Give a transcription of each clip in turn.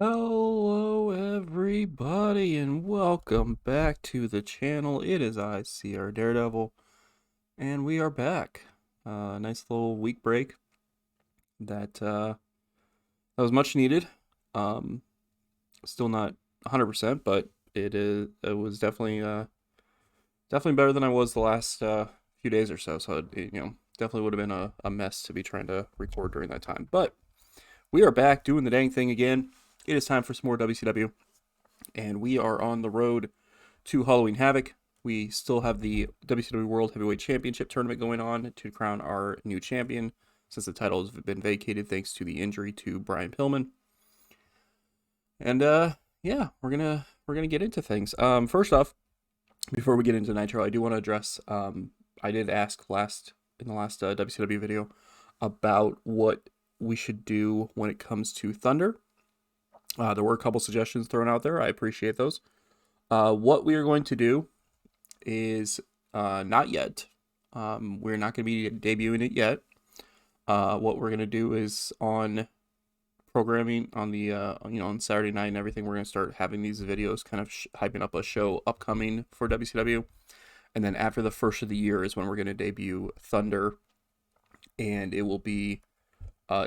Hello everybody and welcome back to the channel. It is I, CR Daredevil, and we are back. Nice little week break that was much needed. Um, Still not 100%, but it was definitely better than I was the last few days or so. So definitely would have been a mess to be trying to record during that time. But we are back doing the dang thing again. It is time for some more WCW. And we are on the road to Halloween Havoc. We still have the WCW World Heavyweight Championship tournament going on to crown our new champion, since the title has been vacated thanks to the injury to Brian Pillman. And yeah, we're gonna get into things. First off, before we get into Nitro, I do want to address. I did ask in the last WCW video about what we should do when it comes to Thunder. There were a couple suggestions thrown out there. I appreciate those. What we are going to do is not yet. We're not going to be debuting it yet. What we're going to do is on programming on the on Saturday night and everything, we're going to start having these videos kind of hyping up a show upcoming for WCW. And then after the first of the year is when we're going to debut Thunder. And it will be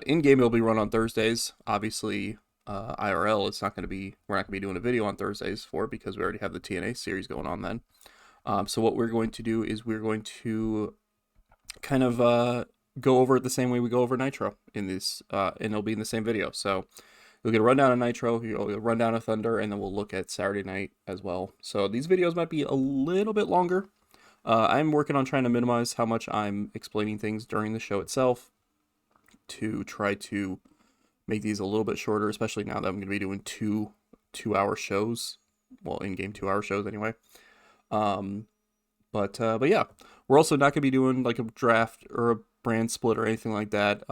in-game, it'll be run on Thursdays. Obviously, IRL, we're not going to be doing a video on Thursdays for it because we already have the TNA series going on then. So what we're going to do is we're going to kind of go over it the same way we go over Nitro in this, and it'll be in the same video. So you'll get a rundown of Nitro, you'll get a rundown of Thunder, and then we'll look at Saturday night as well. So these videos might be a little bit longer. I'm working on trying to minimize how much I'm explaining things during the show itself to try to make these a little bit shorter, especially now that I'm going to be doing two-hour shows. Well, in-game 2-hour shows anyway. But yeah, we're also not going to be doing like a draft or a brand split or anything like that.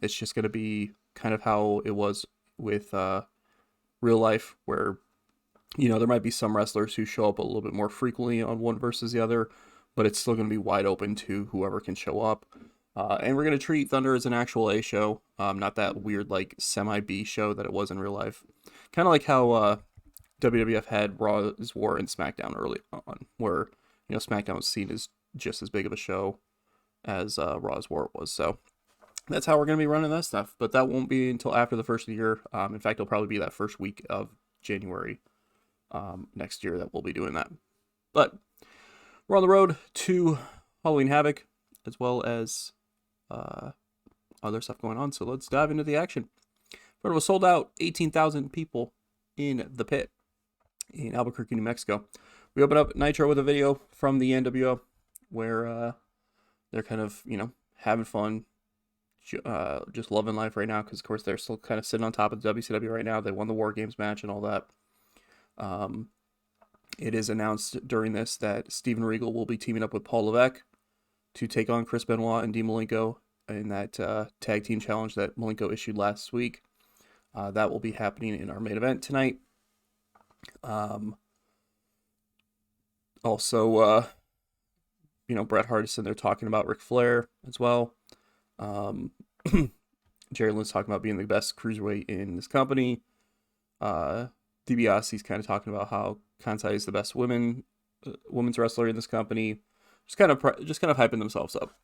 It's just going to be kind of how it was with real life, where there might be some wrestlers who show up a little bit more frequently on one versus the other, but it's still going to be wide open to whoever can show up. And we're going to treat Thunder as an actual A show, not that weird like semi-B show that it was in real life. Kind of like how WWF had Raw's War and SmackDown early on, where SmackDown was seen as just as big of a show as Raw's War was. So that's how we're going to be running that stuff. But that won't be until after the first of the year. In fact, it'll probably be that first week of January next year that we'll be doing that. But we're on the road to Halloween Havoc, as well as other stuff going on. So let's dive into the action. But it was sold out, 18,000 people in the pit in Albuquerque, New Mexico. We open up Nitro with a video from the NWO where they're kind of, having fun, just loving life right now, because of course they're still kind of sitting on top of the WCW right now. They won the War Games match and all that. It is announced during this that Steven Regal will be teaming up with Paul Levesque to take on Chris Benoit and Dean Malenko in that tag team challenge that Malenko issued last week. That will be happening in our main event tonight. Also, Bret Hart is in there talking about Ric Flair as well. Jerry Lynn's talking about being the best cruiserweight in this company. DiBiase's kind of talking about how Kansai is the best women's wrestler in this company. Just kind of hyping themselves up.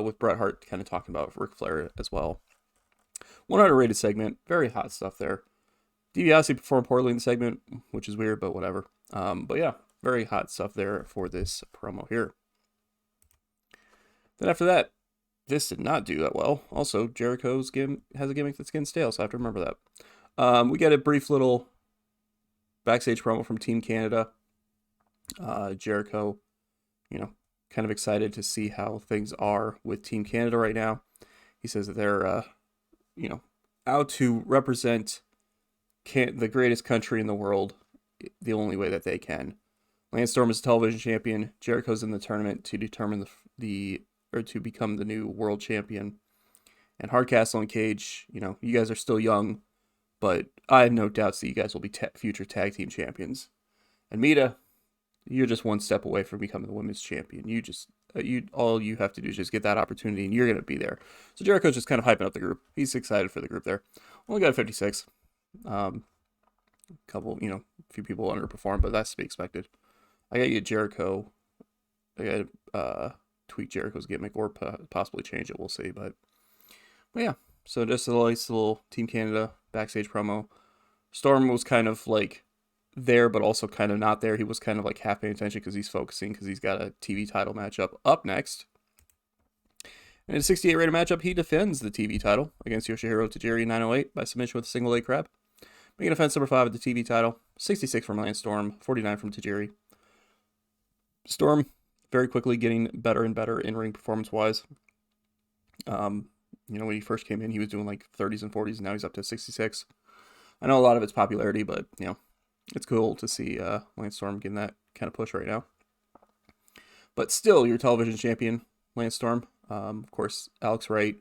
With Bret Hart kind of talking about Ric Flair as well. 100 rated segment, very hot stuff there. DiBiase performed poorly in the segment, which is weird, but whatever. But yeah, very hot stuff there for this promo here. Then after that, this did not do that well. Also, Jericho's has a gimmick that's getting stale, so I have to remember that. We get a brief little backstage promo from Team Canada. Jericho, kind of excited to see how things are with Team Canada right now. He says that they're, out to represent the greatest country in the world the only way that they can. Lance Storm is television champion. Jericho's in the tournament to determine to become the new world champion. And Hardcastle and Cage, you guys are still young, but I have no doubts that you guys will be future tag team champions. And Mita, you're just one step away from becoming the women's champion. All you have to do is just get that opportunity, and you're going to be there. So Jericho's just kind of hyping up the group. He's excited for the group there. Only got a 56. A couple, a few people underperformed, but that's to be expected. I gotta get Jericho. I gotta tweak Jericho's gimmick or possibly change it. We'll see, but yeah. So just a nice little Team Canada backstage promo. Storm was kind of like there, but also kind of not there. He was kind of like half paying attention because he's focusing because he's got a TV title matchup up next. In a 68 rated matchup, he defends the TV title against Yoshihiro Tajiri 908 by submission with a single leg crab. Making offense number 5 at the TV title, 66 from Lance Storm, 49 from Tajiri. Storm very quickly getting better and better in ring performance wise. When he first came in, he was doing like 30s and 40s, and now he's up to 66. I know a lot of it's popularity, but it's cool to see Lance Storm getting that kind of push right now. But still, your television champion, Lance Storm. Of course, Alex Wright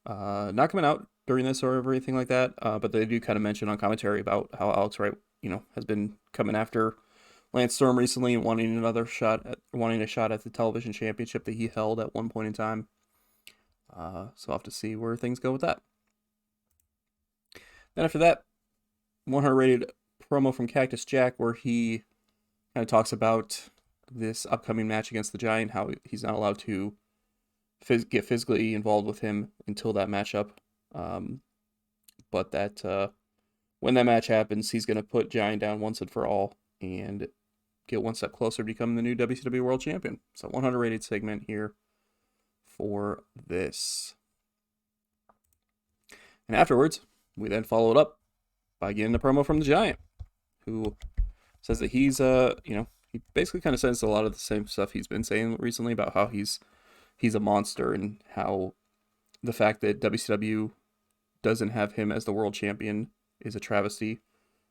not coming out during this or anything like that, but they do kind of mention on commentary about how Alex Wright, has been coming after Lance Storm recently and wanting a shot at the television championship that he held at one point in time. So I'll have to see where things go with that. Then after that, 100 rated promo from Cactus Jack where he kind of talks about this upcoming match against the Giant, how he's not allowed to get physically involved with him until that matchup. But that when that match happens, he's going to put Giant down once and for all and get one step closer to becoming the new WCW World Champion. So 100 rated segment here for this. And afterwards, we then follow it up by getting a promo from the Giant, who says that he's he basically kind of says a lot of the same stuff he's been saying recently about how he's a monster and how the fact that WCW doesn't have him as the world champion is a travesty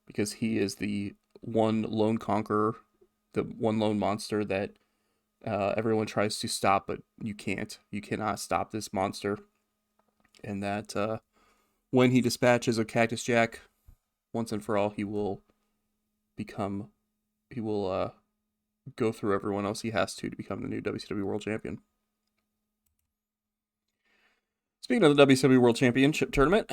because he is the one lone conqueror, the one lone monster that everyone tries to stop, but you can't. You cannot stop this monster. And that when he dispatches a Cactus Jack, once and for all, he will go through everyone else he has to become the new WCW World Champion. Speaking of the WCW World Championship Tournament,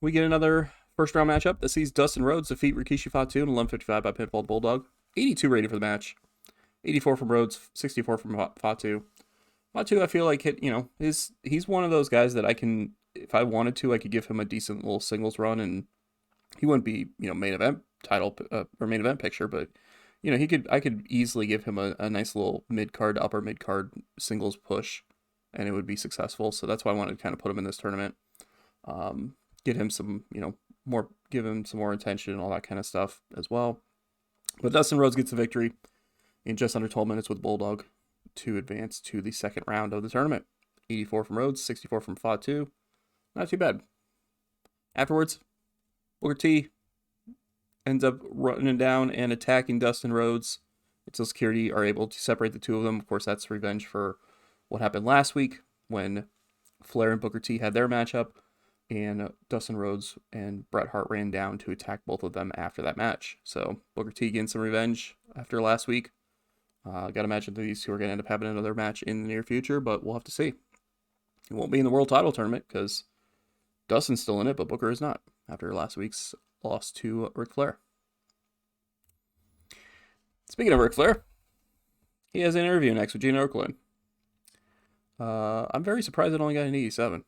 we get another first round matchup that sees Dustin Rhodes defeat Rikishi Fatu in 11:55 by pinfall Bulldog. 82 rated for the match. 84 from Rhodes, 64 from Fatu. Fatu, I feel like he's one of those guys that I can, if I wanted to, I could give him a decent little singles run, and he wouldn't be main event title or main event picture, but I could easily give him a nice little mid card, upper mid card singles push, and it would be successful. So that's why I wanted to kind of put him in this tournament. Get him some, give him some more attention and all that kind of stuff as well. But Dustin Rhodes gets the victory in just under 12 minutes with Bulldog to advance to the second round of the tournament. 84 from Rhodes, 64 from Fatu. Not too bad. Afterwards, Booker T ends up running down and attacking Dustin Rhodes until security are able to separate the two of them. Of course, that's revenge for what happened last week when Flair and Booker T had their matchup, and Dustin Rhodes and Bret Hart ran down to attack both of them after that match. So Booker T getting some revenge after last week. Gotta imagine that these two are going to end up having another match in the near future, but we'll have to see. It won't be in the world title tournament because Dustin's still in it, but Booker is not after last week's loss to Ric Flair. Speaking of Ric Flair, he has an interview next with Gene Okerlund. I'm very surprised it only got an 87.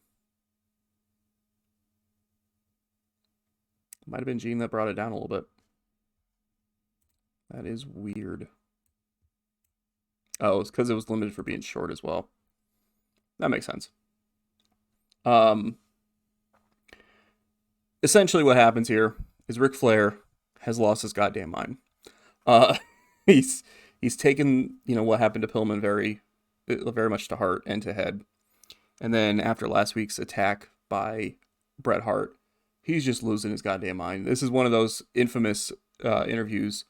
Might have been Gene that brought it down a little bit. That is weird. Oh, it's because it was limited for being short as well. That makes sense. Essentially what happens here is Ric Flair has lost his goddamn mind. He's taken, what happened to Pillman very much to heart and to head. And then after last week's attack by Bret Hart, he's just losing his goddamn mind. This is one of those infamous interviews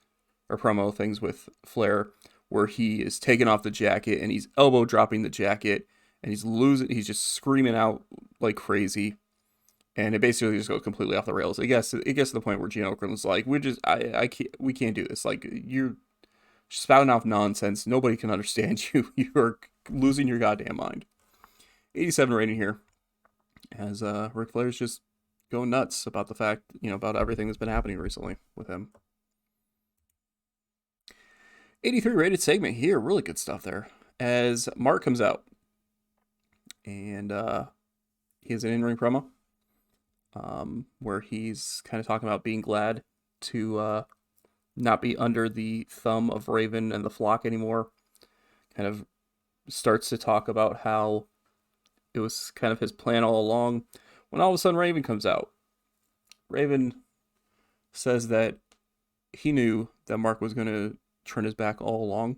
or promo things with Flair where he is taking off the jacket and he's elbow dropping the jacket and he's just screaming out like crazy. And it basically just goes completely off the rails. It gets to the point where Gene Okerlund's like, we can't do this. Like, you're spouting off nonsense. Nobody can understand you. You're losing your goddamn mind. 87 rating here, as Ric Flair's just going nuts about the fact, about everything that's been happening recently with him. 83 rated segment here, really good stuff there. As Mark comes out, and he has an in-ring promo where he's kind of talking about being glad to not be under the thumb of Raven and the flock anymore. Kind of starts to talk about how it was kind of his plan all along. When all of a sudden Raven comes out, Raven says that he knew that Mark was going to turn his back all along.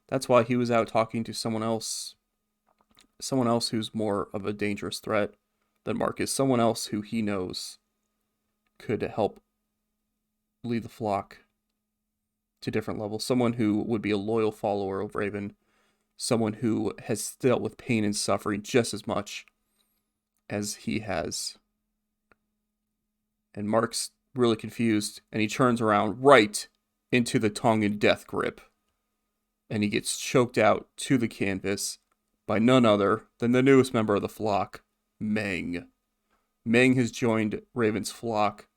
That's why he was out talking to someone else who's more of a dangerous threat than Mark is, someone else who he knows could help lead the flock to different levels, someone who would be a loyal follower of Raven, someone who has dealt with pain and suffering just as much as he has. And Mark's really confused, and he turns around right into the tongue and death grip, and he gets choked out to the canvas by none other than the newest member of the flock, Meng. Meng has joined Raven's flock.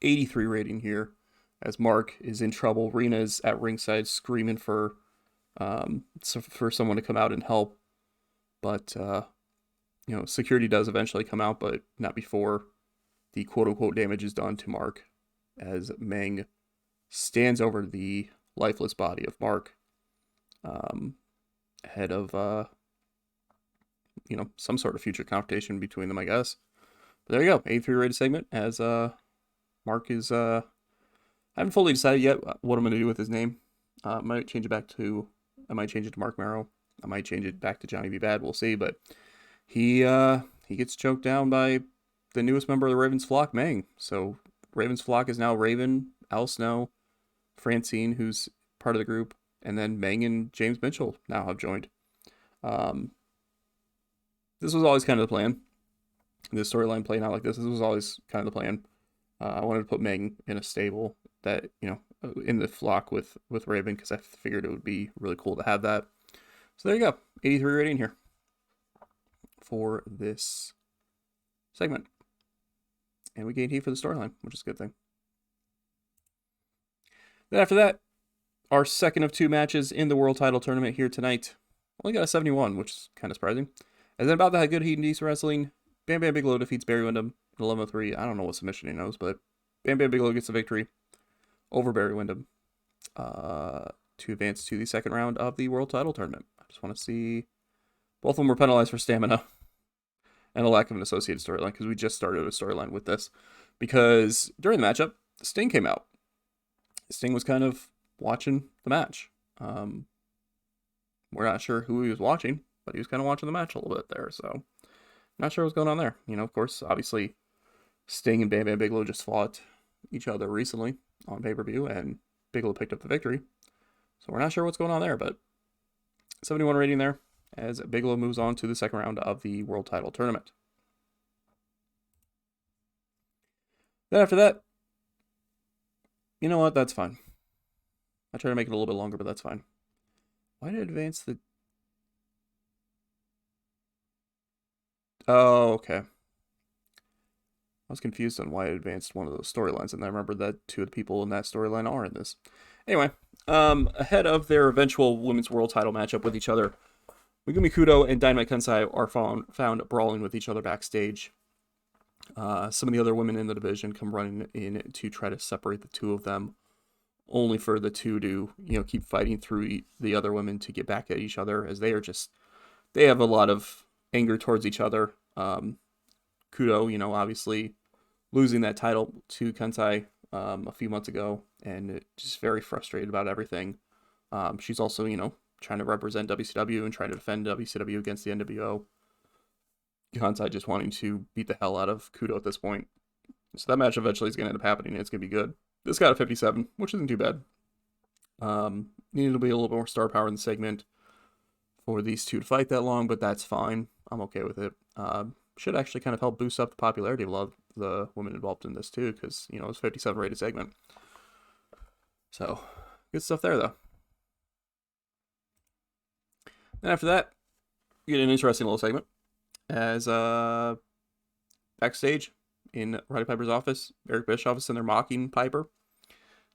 83 rating here, as Mark is in trouble. Rena's at ringside screaming for someone to come out and help, but security does eventually come out, but not before the quote-unquote damage is done to Mark, as Meng stands over the lifeless body of Mark, ahead of some sort of future confrontation between them, I guess. But there you go, 83 rated segment, as Mark is I haven't fully decided yet what I'm going to do with his name. I might change it to Mark Marrow. I might change it back to Johnny B. Bad. We'll see. But he gets choked down by the newest member of the Ravens flock, Meng. So Ravens flock is now Raven, Al Snow, Francine, who's part of the group, and then Meng and James Mitchell now have joined. This was always kind of the plan. This storyline playing out like this was always kind of the plan. I wanted to put Meng in a stable that, in the flock with Raven, because I figured it would be really cool to have that. So there you go, 83 rating here for this segment. And we gained heat for the storyline, which is a good thing. Then after that, our second of two matches in the World Title Tournament here tonight. Only got a 71, which is kind of surprising. And then about that good heat and decent wrestling, Bam Bam Bigelow defeats Barry Windham in 11:03. I don't know what submission he knows, but Bam Bam Bigelow gets the victory over Barry Windham to advance to the second round of the World Title Tournament. I just want to see... Both of them were penalized for stamina and a lack of an associated storyline, because we just started a storyline with this. Because during the matchup, Sting came out. Sting was kind of watching the match. We're not sure who he was watching, but he was kind of watching the match a little bit there, so not sure what's going on there. Of course, obviously, Sting and Bam Bam Bigelow just fought each other recently on pay-per-view, and Bigelow picked up the victory. So we're not sure what's going on there, but 71 rating there, as Bigelow moves on to the second round of the World Title Tournament. Then after that, you know what? That's fine. I try to make it a little bit longer, but that's fine. Why did it advance the... Oh, okay. I was confused on why it advanced one of those storylines, and I remember that two of the people in that storyline are in this. Anyway, ahead of their eventual Women's World Title matchup with each other, Megumi Kudo and Dynamite Kansai are found brawling with each other backstage. Some of the other women in the division come running in to try to separate the two of them, only for the two to, keep fighting through the other women to get back at each other, as they have a lot of anger towards each other. Kudo, obviously losing that title to Kansai a few months ago, and just very frustrated about everything. She's also, trying to represent WCW and trying to defend WCW against the NWO. Kansai just wanting to beat the hell out of Kudo at this point. So that match eventually is going to end up happening, and it's going to be good. This got a 57, which isn't too bad. Needed to be a little bit more star power in the segment for these two to fight that long, but that's fine. I'm okay with it. Should actually kind of help boost up the popularity of a lot of the women involved in this too, because, it's a 57 rated segment. So, good stuff there, though. And after that, you get an interesting little segment as backstage in Roddy Piper's office. Eric Bischoff is in there mocking Piper.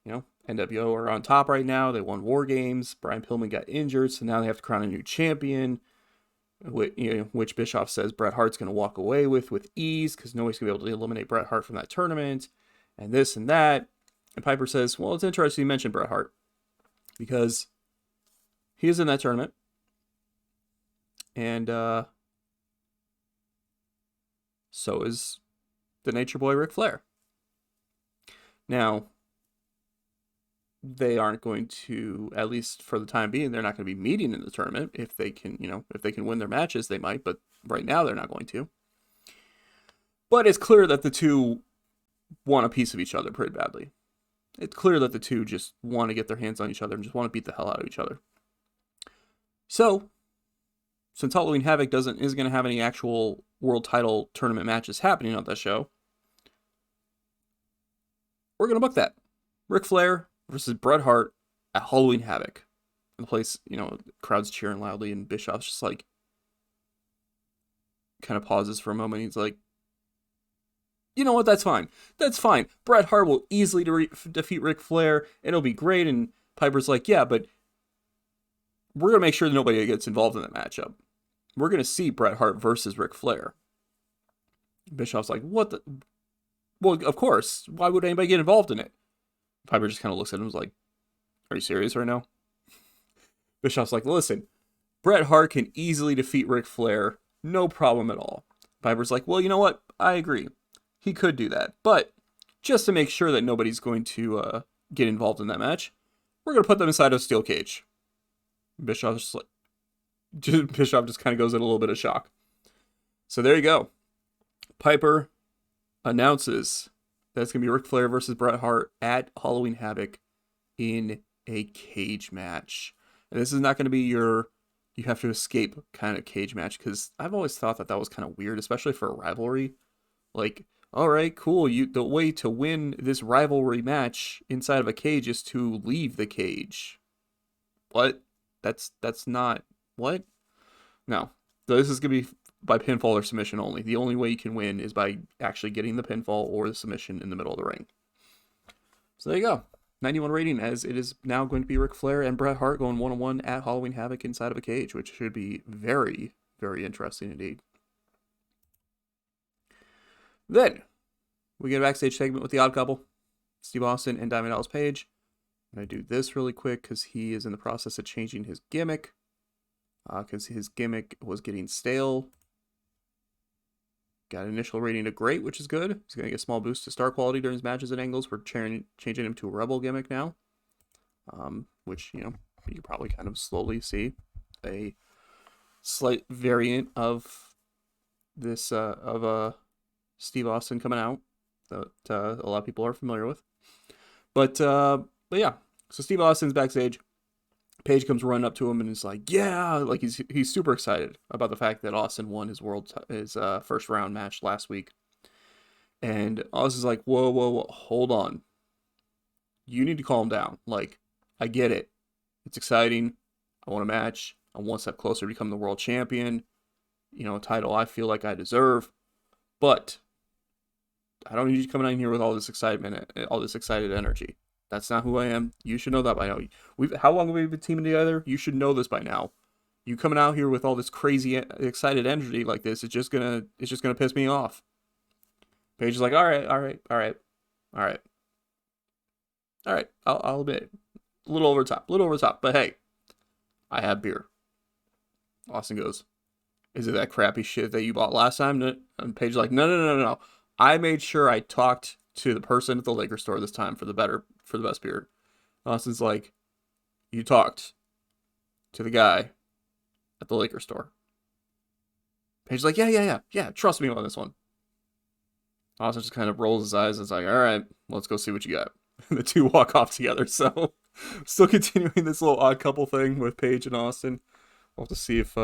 You know, NWO are on top right now. They won War Games. Brian Pillman got injured, so now they have to crown a new champion, which Bischoff says Bret Hart's going to walk away with ease because nobody's going to be able to eliminate Bret Hart from that tournament, and this and that. And Piper says, well, it's interesting you mentioned Bret Hart because he is in that tournament. And so is the Nature Boy Ric Flair. Now, they aren't going to, at least for the time being, they're not going to be meeting in the tournament. If they can, if they can win their matches, they might, but right now they're not going to. But it's clear that the two want a piece of each other pretty badly. It's clear that the two just want to get their hands on each other and just want to beat the hell out of each other. So, since Halloween Havoc isn't going to have any actual world title tournament matches happening on that show, we're going to book that. Ric Flair versus Bret Hart at Halloween Havoc. And the place, crowd's cheering loudly, and Bischoff's just like, kind of pauses for a moment. He's like, you know what, that's fine. That's fine. Bret Hart will easily defeat Ric Flair, and it'll be great. And Piper's like, yeah, but we're going to make sure that nobody gets involved in that matchup. We're going to see Bret Hart versus Ric Flair. Bischoff's like, what the? Well, of course. Why would anybody get involved in it? Piper just kind of looks at him and is like, are you serious right now? Bischoff's like, listen, Bret Hart can easily defeat Ric Flair. No problem at all. Piper's like, well, you know what? I agree. He could do that. But just to make sure that nobody's going to get involved in that match, we're going to put them inside a steel cage. Bischoff just kind of goes in a little bit of shock. So there you go. Piper announces that it's going to be Ric Flair versus Bret Hart at Halloween Havoc in a cage match. And this is not going to be your you have to escape kind of cage match, because I've always thought that was kind of weird, especially for a rivalry. Like, all right, cool. The way to win this rivalry match inside of a cage is to leave the cage. What? That's not what? No. So this is going to be by pinfall or submission only. The only way you can win is by actually getting the pinfall or the submission in the middle of the ring. So there you go. 91 rating, as it is now going to be Ric Flair and Bret Hart going one-on-one at Halloween Havoc inside of a cage, which should be very, very interesting indeed. Then, we get a backstage segment with the Odd Couple, Steve Austin and Diamond Dallas Page. I'm going to do this really quick because he is in the process of changing his gimmick, because his gimmick was getting stale. Got an initial rating of great, which is good. He's going to get a small boost to star quality during his matches and angles. We're changing him to a Rebel gimmick now, which, you can probably kind of slowly see a slight variant of this, Steve Austin coming out that a lot of people are familiar with. But yeah, so Steve Austin's backstage. Page comes running up to him and is like, yeah, like he's super excited about the fact that Austin won his first round match last week. And Austin's like, whoa, hold on. You need to calm down. Like, I get it. It's exciting. I want a match. I'm one step closer to become the world champion. A title I feel like I deserve. But I don't need you coming in here with all this excitement, all this excited energy. That's not who I am. You should know that by now. How long have we been teaming together? You should know this by now. You coming out here with all this crazy excited energy like this, it's just gonna piss me off. Paige is like, all right. I'll admit it. A little over the top. But hey, I have beer. Austin goes, is it that crappy shit that you bought last time? And Paige's like, no. I made sure I talked to the person at the liquor store this time for the best beer. Austin's like, you talked to the guy at the liquor store. Paige's like, yeah, trust me on this one. Austin just kind of rolls his eyes and is like, all right, let's go see what you got. And the two walk off together. So, still continuing this little odd couple thing with Paige and Austin. We'll have to see if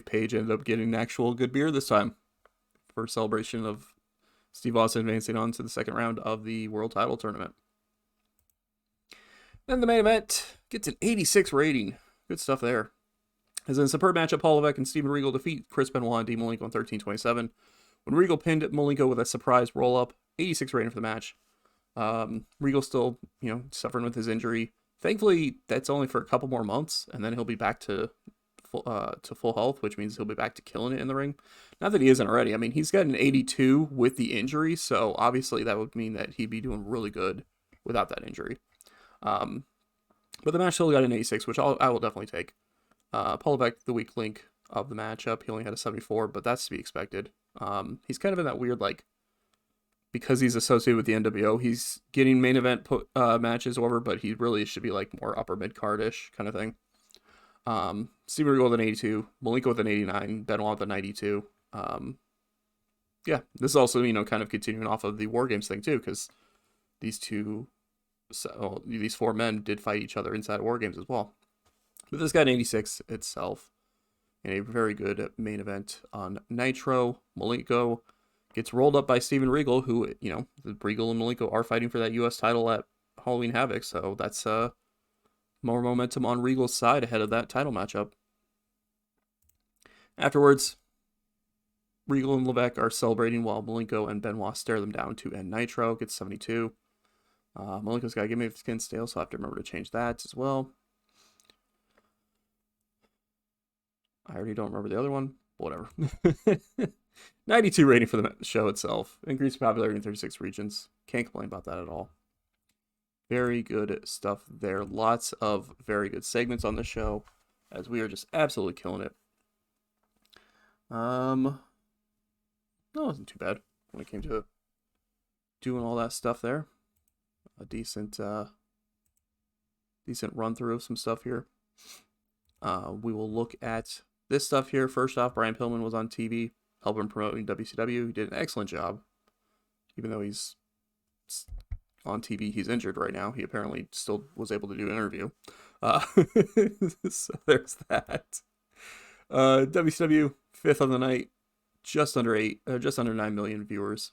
Paige ended up getting an actual good beer this time for a celebration of Steve Austin advancing on to the second round of the World Title Tournament. Then the main event gets an 86 rating. Good stuff there. As in a superb matchup, Paul Levesque and Steven Regal defeat Chris Benoit and Dean Malenko on 13-27. when Regal pinned Malenko with a surprise roll-up. 86 rating for the match. Regal still, suffering with his injury. Thankfully, that's only for a couple more months, and then he'll be back to full health, which means he'll be back to killing it in the ring. Not that he isn't already. I mean, he's got an 82 with the injury, so obviously that would mean that he'd be doing really good without that injury. But the match still got an 86, which I will definitely take. Paul Levesque, the weak link of the matchup, he only had a 74, but that's to be expected. He's kind of in that weird, because he's associated with the NWO, he's getting main event matches over, but he really should be more upper mid-card-ish kind of thing. Steven Regal with an 82, Malenko with an 89, Benoit with a 92. Yeah, this is also, kind of continuing off of the War Games thing too, because these four men did fight each other inside War Games as well. But this got an 86 itself in a very good main event on Nitro. Malenko gets rolled up by Steven Regal, who, Regal and Malenko are fighting for that U.S. title at Halloween Havoc, so that's more momentum on Regal's side ahead of that title matchup. Afterwards, Regal and Levesque are celebrating while Malenko and Benoit stare them down to end Nitro. Gets 72. Malenko's got to give me the skin stale, so I have to remember to change that as well. I already don't remember the other one. Whatever. 92 rating for the show itself. Increased popularity in 36 regions. Can't complain about that at all. Very good stuff there. Lots of very good segments on the show, as we are just absolutely killing it. No, it wasn't too bad when it came to doing all that stuff there. A decent run through of some stuff here. We will look at this stuff here. First off, Brian Pillman was on TV, helping promoting WCW. He did an excellent job. Even though he's on TV, he's injured right now. He apparently still was able to do an interview. So there's that. WCW, 5th on the night, just under 9 million viewers.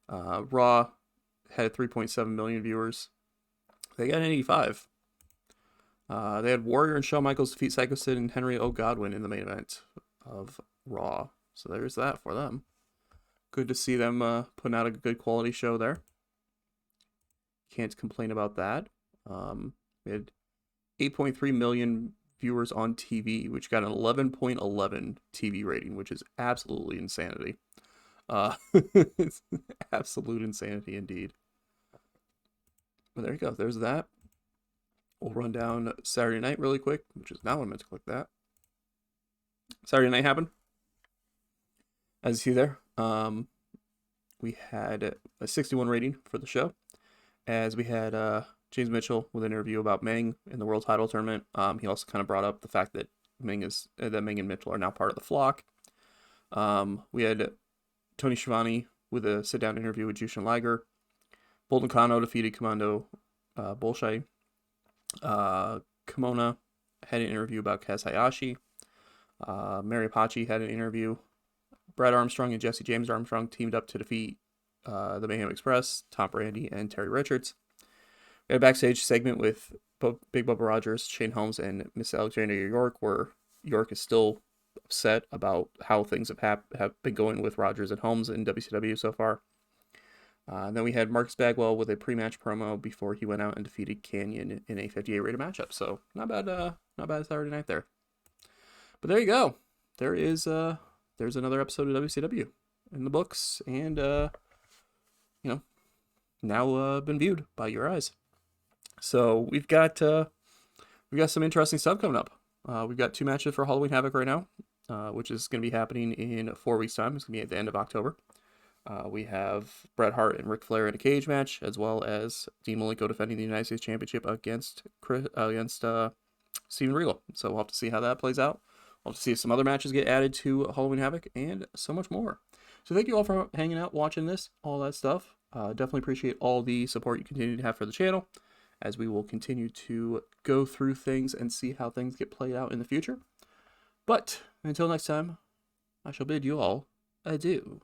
Raw had 3.7 million viewers. They got an 85. They had Warrior and Shawn Michaels defeat Psycho Sid and Henry O. Godwin in the main event of Raw. So there's that for them. Good to see them putting out a good quality show there. Can't complain about that. We had 8.3 million viewers on TV, which got an 11.11 TV rating, which is absolutely insanity. It's absolute insanity indeed. But there you go. There's that. We'll run down Saturday night really quick, which is now I meant to click that. Saturday night happened. As you see there, we had a 61 rating for the show, as we had James Mitchell with an interview about Meng in the World Title Tournament. He also kind of brought up the fact that Meng and Mitchell are now part of the flock. We had Tony Schiavone with a sit-down interview with Jushin Liger. Bolton Kano defeated Commando Bolshoi. Kimona had an interview about Kaz Hayashi. Mary Apache had an interview. Brad Armstrong and Jesse James Armstrong teamed up to defeat the Mayhem Express, Tom Brady, and Terry Richards. We had a backstage segment with Big Bubba Rogers, Shane Holmes, and Miss Alexandria York, where York is still upset about how things have been going with Rogers and Holmes in WCW so far. Then we had Marcus Bagwell with a pre-match promo before he went out and defeated Canyon in a 58 rated matchup. So not bad Saturday night there. But there you go. There's another episode of WCW in the books, and now been viewed by your eyes. So we've got some interesting stuff coming up. We've got 2 matches for Halloween Havoc right now, which is going to be happening in 4 weeks' time. It's going to be at the end of October. We have Bret Hart and Ric Flair in a cage match, as well as Dean Malenko defending the United States Championship against Steven Regal. So we'll have to see how that plays out. We'll have to see if some other matches get added to Halloween Havoc, and so much more. So thank you all for hanging out, watching this, all that stuff. Definitely appreciate all the support you continue to have for the channel, as we will continue to go through things and see how things get played out in the future. But until next time, I shall bid you all adieu.